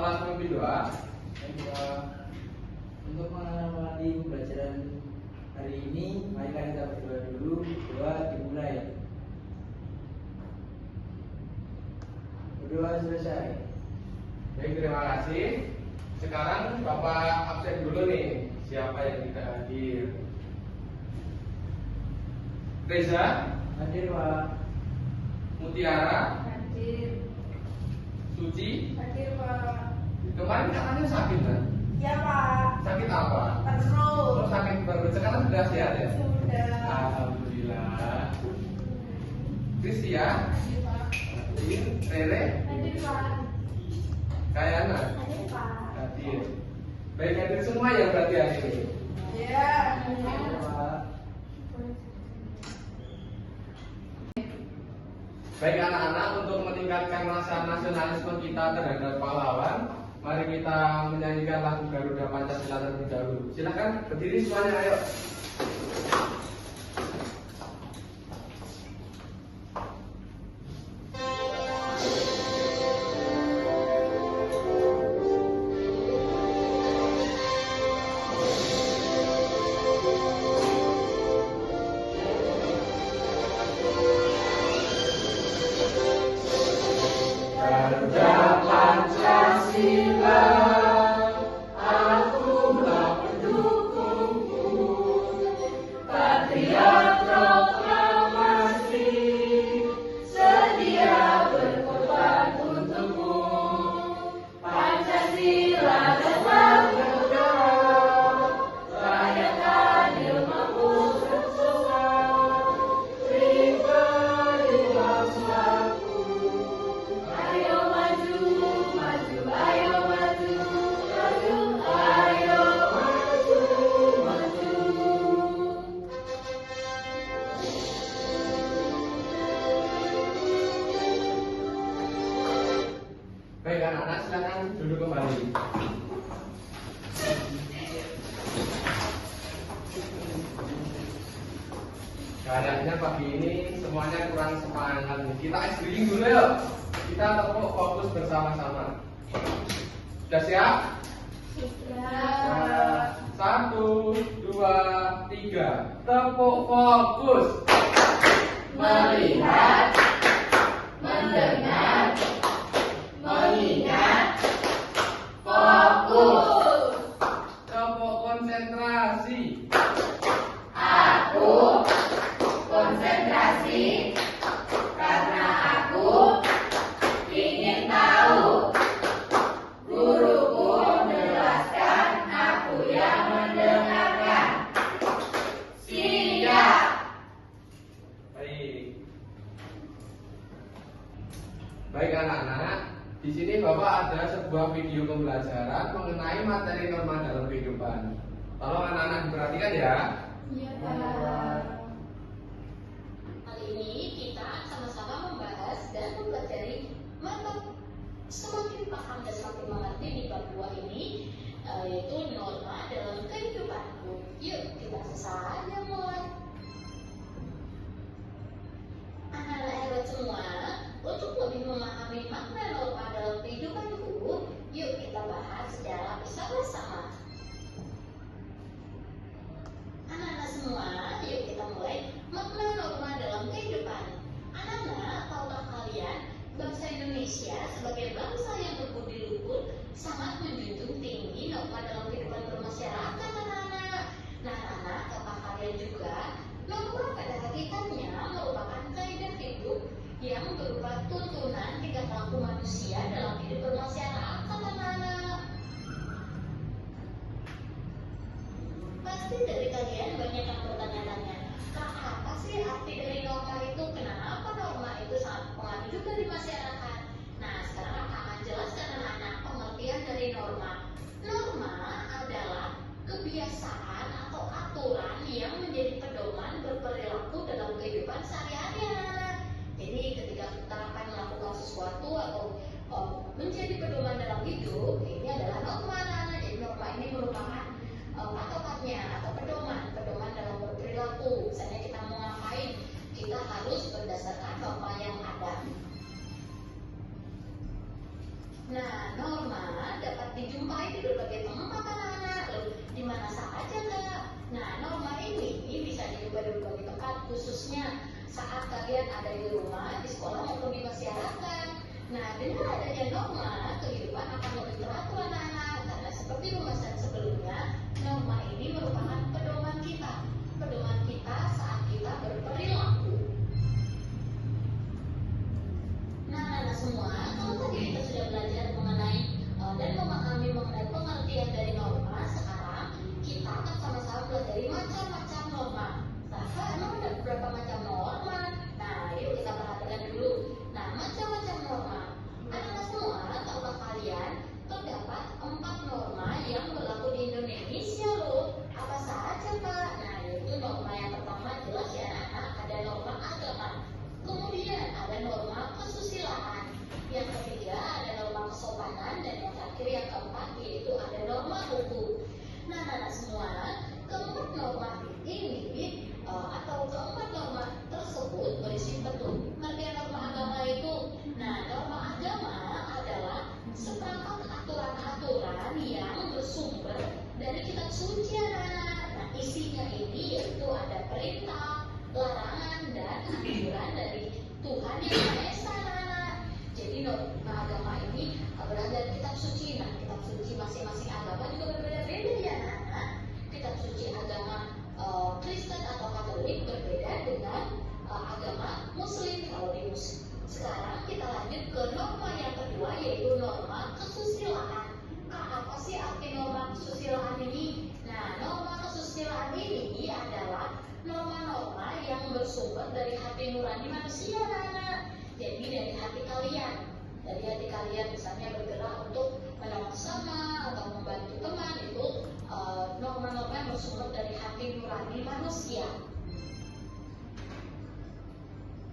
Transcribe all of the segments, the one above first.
kelas memimpin doa. Untuk mengamati pembelajaran hari ini, marilah kita berdoa dulu. Doa dimulai. Berdoa selesai. Baik, terima kasih. Sekarang Bapak absen dulu nih. Siapa yang tidak hadir? Reza, Hadir, Pak. Mutiara, Hadir. Suci. Hadir, Pak. Kemarin katanya sakit kan? Ya, Pak. Sakit apa? Terus. Oh, sakit perut. Sekarang sudah sehat ya? Sudah. Alhamdulillah. Kristia, Hadir, Pak. Rere, Hadir, Pak. Kayana, Hadir, Pak. hadir. Baik, hadir semua ya berarti hari ini. Ya. Hadir, Pak. Baik anak-anak, untuk meningkatkan rasa nasionalisme kita terhadap pahlawan, mari kita menyanyikan lagu Garuda Pancasila terlebih dahulu. Silakan berdiri semuanya, ayo. Garuda Pancasila, akulah pendukungmu, patriot proklamasi, sedia berkorban untukmu. Pancasila tetap berdoa, rakyat adil mampu bersama, beri waktu. Ayo maju, maju, ayo maju, maju, ayo maju, maju. Baik anak-anak, silakan duduk kembali. Kayaknya pagi ini semuanya kurang semangat nih. Kita ice breaking dulu yuk. Kita tepuk fokus bersama-sama. Sudah siap? Ya. 1, 2, 3. Tepuk fokus. Melihat, mendengar, mengingat, fokus. Tepuk konsentrasi. Aku konsentrasi karena aku ingin tahu. Guruku menjelaskan, aku yang mendengarkan. Siap. Baik. Baik anak-anak, di sini Bapak ada sebuah video pembelajaran mengenai materi norma dalam kehidupan. Tolong anak-anak diperhatikan ya. Iya, Pak. Kali ini kita sama-sama membahas dan mempelajari semakin paham dan semakin mengerti di bab 2 ini, yaitu norma dalam kehidupanku. Yuk kita saja mulai. Anak-anak hebat semua, untuk lebih memahami makna norma dalam kehidupanku, yuk kita bahas secara bersama-sama. Anak-anak semua, yuk kita mulai makna norma dalam kehidupan. Anak-anak, tahukah kalian, bangsa Indonesia sebagai bangsa yang berbudi luhur sangat menjunjung tinggi norma dalam kehidupan bermasyarakat, anak-anak. Nah, anak-anak, tahukah kalian juga, norma pada hakikatnya merupakan kaidah hidup yang berupa tuntunan tingkah laku manusia dalam hidup bermasyarakat, anak-anak. Pasti dari kalian banyak yang bertanya-tanya, Kak, apa sih arti dari norma itu? Kenapa norma itu sangat mempengaruhi juga di masyarakat? Nah, sekarang aku akan jelaskan anak-anak pengertian dari norma. Norma adalah kebiasaan atau aturan yang menjadi pedoman berperilaku dalam kehidupan sehari-hari. Jadi ketika kita akan melakukan sesuatu atau menjadi pedoman dalam hidup, ini adalah norma, anak-anak. Jadi norma ini merupakan patokannya atau pedoman dalam berperilaku. Misalnya kita mau ngapain, kita harus berdasarkan norma yang ada. Nah, norma khususnya saat kalian ada di rumah, di sekolah maupun di masyarakat. Nah, dengan adanya norma, kehidupan akan lebih teratur anak-anak, karena seperti pembahasan sebelumnya, norma ini merupakan pedoman kita saat kita berperilaku. Nah, semua, kalau tadi kita sudah belajar mengenai dan memahami mengenai pengertian dari norma, sekarang kita akan sama-sama pelajari macam-macam norma. Nah, emang ada beberapa macam norma. Nah, yuk kita perhatikan dulu. Nah, macam-macam norma. Anak-anak semua, tahukah kalian terdapat 4 norma yang berlaku di Indonesia loh. Apa saja, Pak? Nah, yaitu norma yang pertama jelas ya anak-anak, ada norma agama. Kemudian ada norma kesusilaan. Yang ketiga ada norma kesopanan, dan yang terakhir yang keempat yaitu ada norma hukum. Nah, semua keempat norma ini atau keempat norma tersebut berisi betul. Pengertian norma agama itu, nah norma agama adalah seperangkat aturan-aturan yang bersumber dari kitab suci anak-anak. Nah, isinya ini yaitu ada perintah, larangan, dan anjuran dari Tuhan yang Maha Esa anak-anak. Jadi norma agama ini berasal dari kitab suci. Nah, kitab suci masing-masing agama juga berbeda-beda ya anak-anak. Kitab suci agama Kristen atau Katolik berbeda dengan agama Muslim kalau di Muslim. Sekarang kita lanjut ke norma yang kedua yaitu norma kesusilaan. Apa sih arti norma kesusilaan ini? Nah, norma kesusilaan ini adalah norma-norma yang bersumber dari hati nurani manusia anak-anak. Jadi dari hati kalian. Dari hati kalian misalnya bergerak untuk menolong sama atau membantu teman, itu norma-norma yang bersumber dari hati nurani manusia.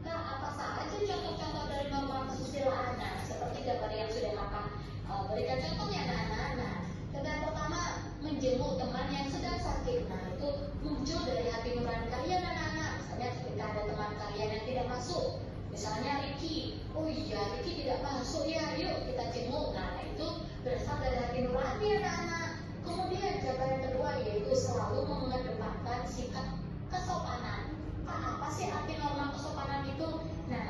Nah, apa saja contoh-contoh dari norma kesusilaan? Nah, seperti gambar yang sudah kakak berikan contohnya anak-anak. Nah, yang pertama menjenguk teman yang sedang sakit. Nah, itu muncul dari hati nurani kalian anak-anak. Misalnya ketika ada teman kalian yang tidak masuk, misalnya Ricky, oh iya Ricky tidak masuk ya, yuk kita jenguk. Nah, itu berasal dari hati nurani anak-anak. Kemudian cara yang kedua yaitu selalu mengedepankan sikap kesopanan. Apa sih arti norma kesopanan itu? Nah,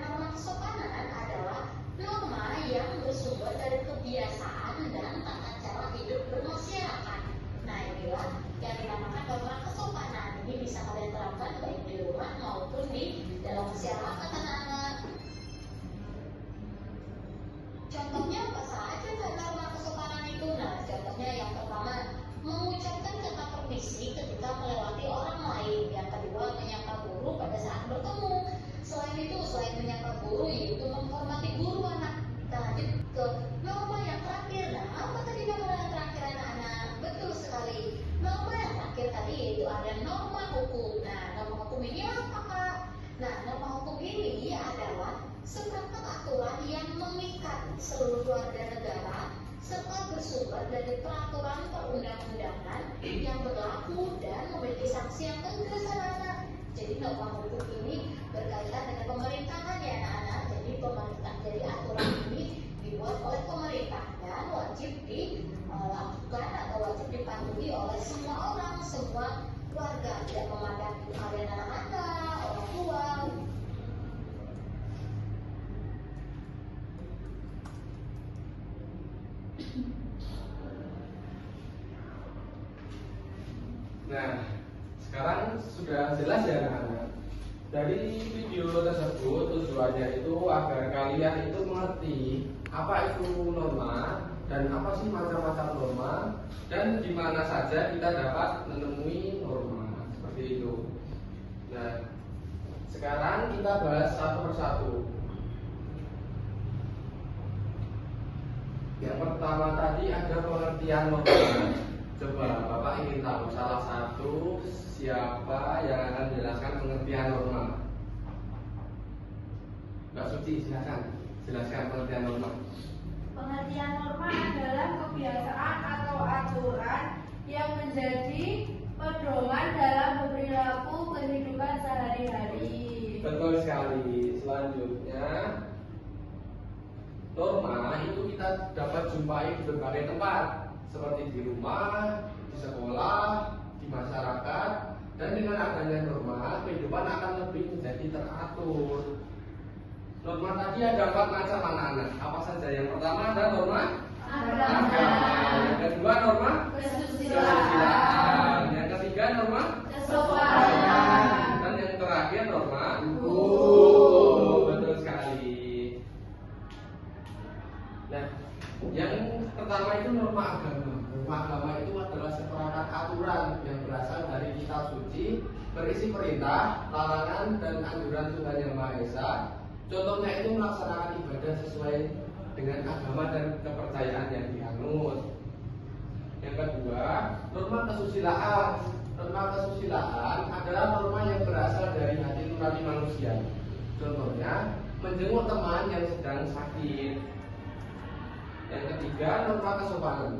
norma kesopanan adalah norma yang bersumber dari kebiasaan dan tata cara hidup bermasyarakat. Nah, inilah yang dinamakan norma kesopanan. Ini bisa kalian terapkan baik di rumah maupun di dalam masyarakat anak-anak. Contohnya apa saja norma kesopanan itu? Nah, contohnya yang pertama mengucapkan kata permisi ketika melewati orang lain. Yang kedua menyapa guru pada saat bertemu. Selain itu, selain menyapa guru yaitu menghormati guru anak. Lanjut ke norma yang terakhir. Nah, apa tadi norma yang terakhir anak-anak? Betul sekali. Norma yang terakhir tadi yaitu ada norma hukum. Nah, norma hukum ini apa, Kak? Nah, norma hukum ini adalah seperangkat aturan yang mengikat seluruh warga negara serta bersumber dari peraturan perundang-undangan yang berlaku dan memiliki sanksi yang tegas anak-anak. Jadi norma hukum ini berkaitan dengan pemerintahan ya anak-anak. Jadi aturan ini dibuat oleh pemerintah dan wajib dilakukan atau wajib dipatuhi oleh semua orang, semua warga, tidak memandang kalian anak-anak, orang tua. Nah, sekarang sudah jelas ya anak-anak. Dari video tersebut tujuannya itu agar kalian itu mengerti apa itu norma dan apa sih macam-macam norma dan di mana saja kita dapat menemui norma seperti itu. Nah, sekarang kita bahas satu persatu. Yang pertama tadi ada pengertian norma. Coba Bapak ingin tahu salah satu siapa yang akan menjelaskan pengertian norma? Mbak Suci, silakan jelaskan pengertian norma. Pengertian norma adalah kebiasaan atau aturan yang menjadi pedoman dalam perilaku kehidupan sehari-hari. Betul sekali. Selanjutnya, norma itu kita dapat jumpai di berbagai tempat, seperti di rumah, di sekolah, di masyarakat, Dan dengan adanya norma, kehidupan akan lebih menjadi teratur. Norma tadi ada 4 macam anak-anak. Apa saja? Yang pertama ada norma agama. Yang kedua norma kesusilaan. Yang ketiga norma kesopanan. Dan yang terakhir norma hukum. Betul sekali. Nah, yang pertama itu norma agama. Norma agama itu adalah seperangkat aturan yang berasal dari kitab suci, berisi perintah, larangan, dan anjuran Tuhan Yang Maha Esa. Contohnya itu melaksanakan ibadah sesuai dengan agama dan kepercayaan yang dianut. Yang kedua, norma kesusilaan. Norma kesusilaan adalah norma yang berasal dari hati nurani manusia. Contohnya, menjenguk teman yang sedang sakit. Yang ketiga, norma kesopanan.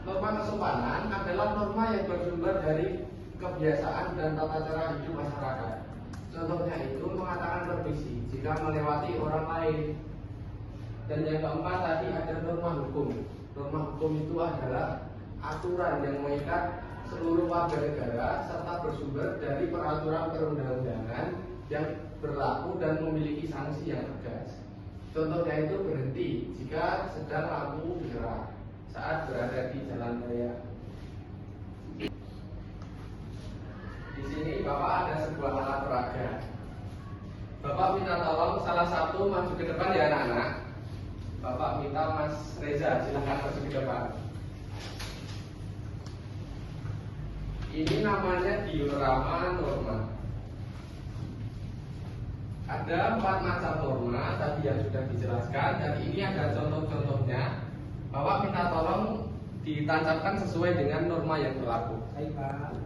Norma kesopanan adalah norma yang bersumber dari kebiasaan dan tata cara hidup masyarakat. Contohnya itu mengatakan permisi jika melewati orang lain. Dan yang keempat tadi ada norma hukum. Norma hukum itu adalah aturan yang mengikat seluruh warga negara serta bersumber dari peraturan perundang-undangan yang berlaku dan memiliki sanksi yang tegas. Contohnya itu berhenti jika sedang lampu merah saat berada di jalan raya. Di sini Bapak ada sebuah alat peraga. Bapak minta tolong salah satu maju ke depan ya anak-anak. Bapak minta Mas Reza silahkan maju ke depan. Ini namanya diorama norma. Ada 4 macam norma tadi yang sudah dijelaskan. Jadi ini ada contoh-contohnya. Bapak minta tolong ditancapkan sesuai dengan norma yang berlaku. Baik Pak.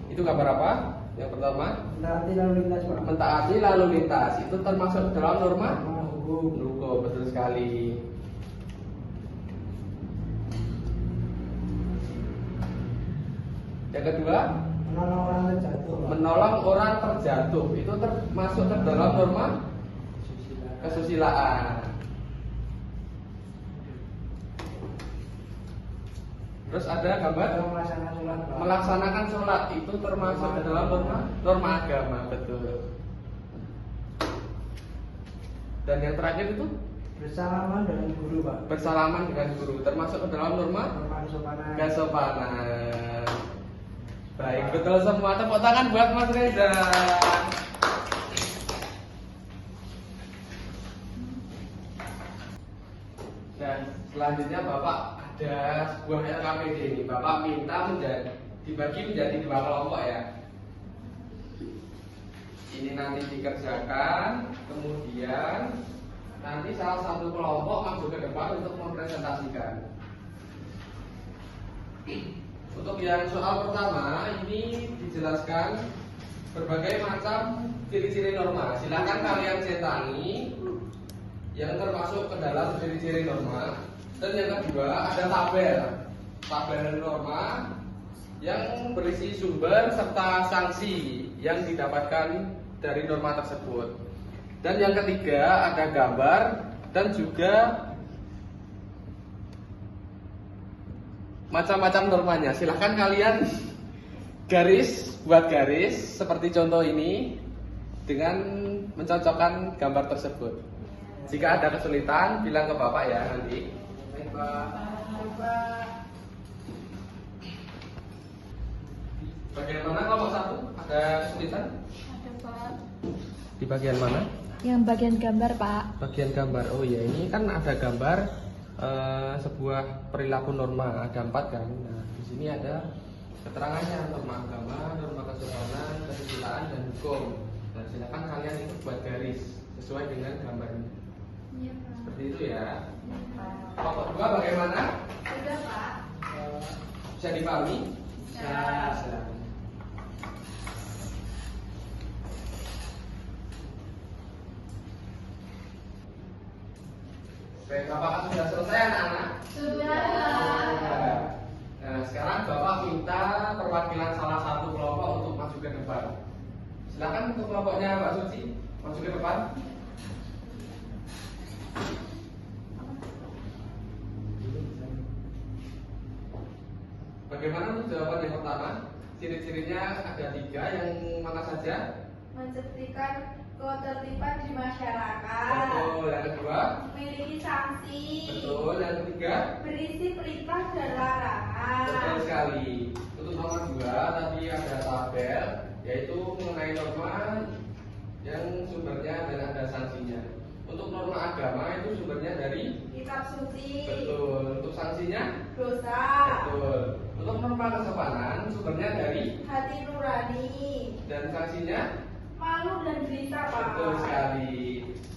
Itu gambar apa? Yang pertama, Mentaati lalu lintas Pak. mentaati lalu lintas. Itu termasuk dalam norma Hukum. hukum, betul sekali. Yang kedua, Menolong orang terjatuh Pak. menolong orang terjatuh. Itu termasuk ke dalam norma kesusilaan. Terus ada gambar Melaksanakan sholat Pak. melaksanakan sholat, itu termasuk ke dalam norma agama, betul. Dan yang terakhir itu Bersalaman dengan guru Pak. bersalaman dengan guru, termasuk ke dalam norma Norma kesopanan. kesopanan. Baik, betul semua. Tepuk tangan buat Mas Reza. Dan selanjutnya Bapak ada sebuah LKPD ini. Bapak minta dibagi menjadi 2 kelompok ya. Ini nanti dikerjakan, kemudian nanti salah satu kelompok maju ke depan untuk mempresentasikan. Untuk yang soal pertama ini dijelaskan berbagai macam ciri-ciri norma. Silakan kalian centangi yang termasuk ke dalam ciri-ciri norma. Dan yang kedua ada tabel norma yang berisi sumber serta sanksi yang didapatkan dari norma tersebut. Dan yang ketiga ada gambar dan juga macam-macam normanya. Silahkan kalian buat garis seperti contoh ini dengan mencocokkan gambar tersebut. Jika ada kesulitan bilang ke Bapak ya nanti. Baik Pak. Bagian mana kelompok 1? Ada kesulitan? Ada Pak. Di bagian mana? Yang bagian gambar Pak. Bagian gambar. Oh ya, ini kan ada gambar sebuah perilaku norma, ada 4 kan. Nah, di sini ada keterangannya norma agama, norma kesopanan, kesusilaan dan hukum. Nah, silakan kalian itu buat garis sesuai dengan gambarnya. Iya Pak. Seperti itu ya. Iya Pak. Kelompok 2 bagaimana? Sudah Pak. Bisa dipahami? Ya. Silakan. Baik, apakah sudah selesai anak-anak? Sudah Pak. Nah, sekarang Bapak minta perwakilan salah satu kelompok untuk maju ke depan. Silakan untuk kelompoknya Mbak Suci maju ke depan. Bagaimana untuk jawaban yang pertama? Ciri-cirinya ada 3, yang mana saja? Menciptakan ketertiban di masyarakat. Betul. Yang kedua? Memiliki sanksi. Betul. Yang ketiga? Berisi perintah dan larangan. Betul sekali. Untuk nomor 2 tadi ada tabel, yaitu mengenai norma yang sumbernya dan ada sanksinya. Untuk norma agama itu sumbernya dari Kitab suci. betul. Untuk sanksinya Dosa. betul. Untuk norma kesopanan sumbernya dari Hati nurani. dan sanksinya Malu dan gelisah, Pak. betul sekali.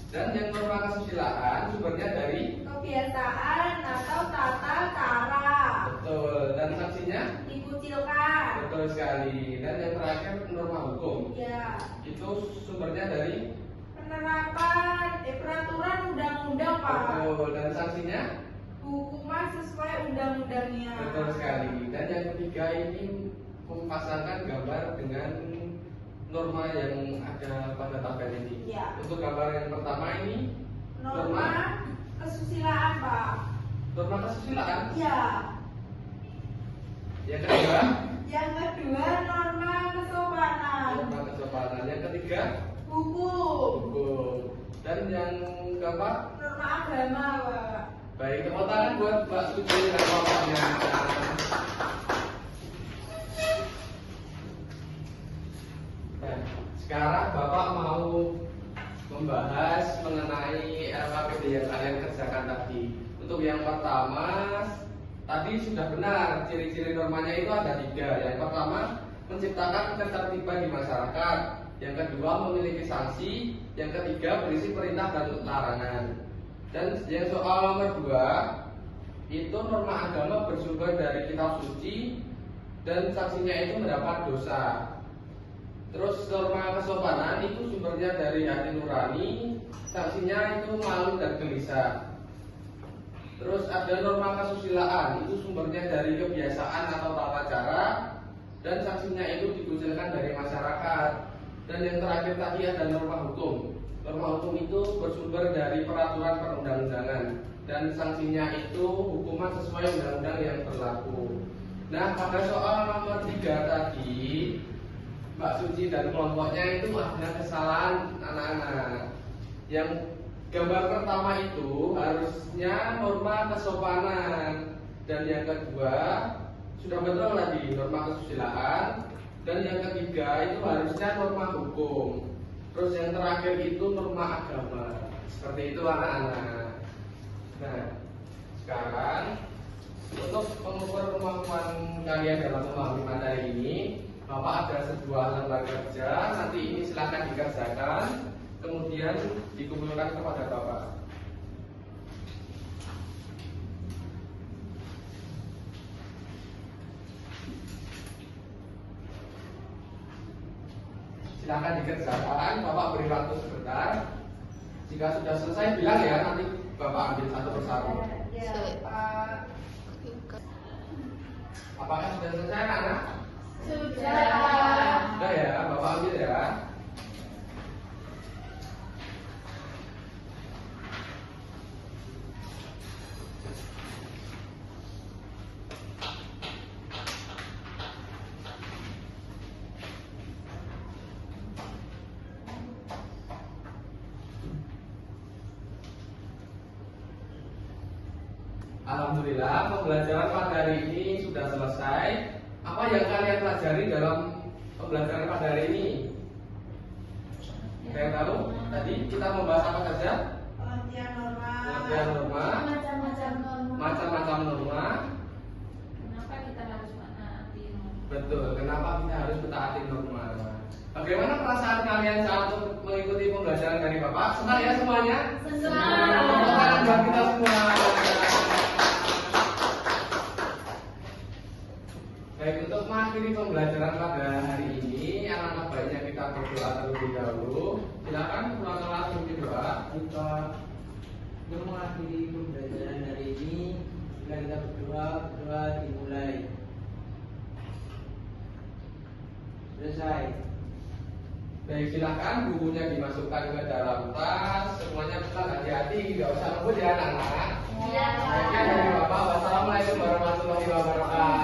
Dan yang norma kesusilaan sumbernya dari Kebiasaan atau tata cara. betul. Dan sanksinya Dikucilkan. betul sekali. Dan yang terakhir norma hukum Ya. itu sumbernya dari Penerapan peraturan undang-undang, Pak. betul. Dan sanksinya Hukuman sesuai undang-undangnya. betul sekali. Dan yang ketiga ini memasangkan gambar dengan norma yang ada pada tabel ini. Ya. Untuk gambar yang pertama ini Norma kesusilaan, Pak. norma kesusilaan. Ya. Yang kedua Yang kedua norma kesopanan. norma kesopanan. Yang ketiga Hukum. hukum. Dan yang keempat Norma agama, Pak. baik, tepuk tangan buat Mbak Suci dan bapaknya. Nah, sekarang Bapak mau membahas mengenai LKPD yang kalian kerjakan tadi. Untuk yang pertama, tadi sudah benar, ciri-ciri normanya itu ada 3. Yang pertama, menciptakan ketertiban di masyarakat. Yang kedua, memiliki sanksi. Yang ketiga, berisi perintah dan larangan. Dan yang soal nomor 2, itu norma agama bersumber dari kitab suci dan sanksinya itu mendapat dosa. Terus norma kesopanan itu sumbernya dari hati nurani, sanksinya itu malu dan gelisah. Terus ada norma kesusilaan, itu sumbernya dari kebiasaan atau tata cara, dan sanksinya itu dikucilkan dari masyarakat. Dan yang terakhir tadi ada norma hukum. Norma hukum itu bersumber dari peraturan perundang-undangan, dan sanksinya itu hukuman sesuai undang-undang yang berlaku. Nah, pada soal nomor 3 tadi, Mbak Suci dan kelompoknya itu ada kesalahan anak-anak. Yang gambar pertama itu harusnya norma kesopanan, dan yang kedua sudah betul tadi norma kesusilaan, dan yang ketiga itu harusnya norma hukum. Terus yang terakhir itu norma agama. Seperti itu anak-anak. Nah, sekarang untuk mengukur kemampuan kalian dalam memahami materi ini, Bapak ada sebuah lembar kerja. Nanti ini silakan dikerjakan, kemudian dikumpulkan kepada Bapak. Silakan dikerjakan, Bapak beri waktu sebentar. Jika sudah selesai bilang ya, nanti Bapak ambil satu persatu. Ya, Pak. Apakah sudah selesai anak? Sudah. Sudah ya, Bapak ambil ya. Alhamdulillah, pembelajaran pada hari ini sudah selesai. Apa yang kalian pelajari dalam pembelajaran pada hari ini? Saya tahu, tadi kita membahas apa saja? Pengertian norma. Pengertian norma, Macam-macam norma. macam-macam norma. Kenapa kita harus menaati norma? Betul, kenapa kita harus mentaati norma? Bagaimana perasaan kalian saat mengikuti pembelajaran dari Bapak? Senang ya semuanya? Senang. Tepuk tangan buat kita semua. Baik, untuk mengakhiri pembelajaran pada hari ini, anak-anak baiknya kita berdoa terlebih dahulu. Silakan pulang kelas untuk doa. Baik, Pak. Untuk mengakhiri pembelajaran hari ini, bila kita berdoa dimulai. Selesai. Baik, silakan bukunya dimasukkan ke dalam tas. Semuanya pulang hati-hati, nggak usah ngebut ya anak-anak. Iya. Baiknya dari Bapak, wassalamualaikum warahmatullahi wabarakatuh.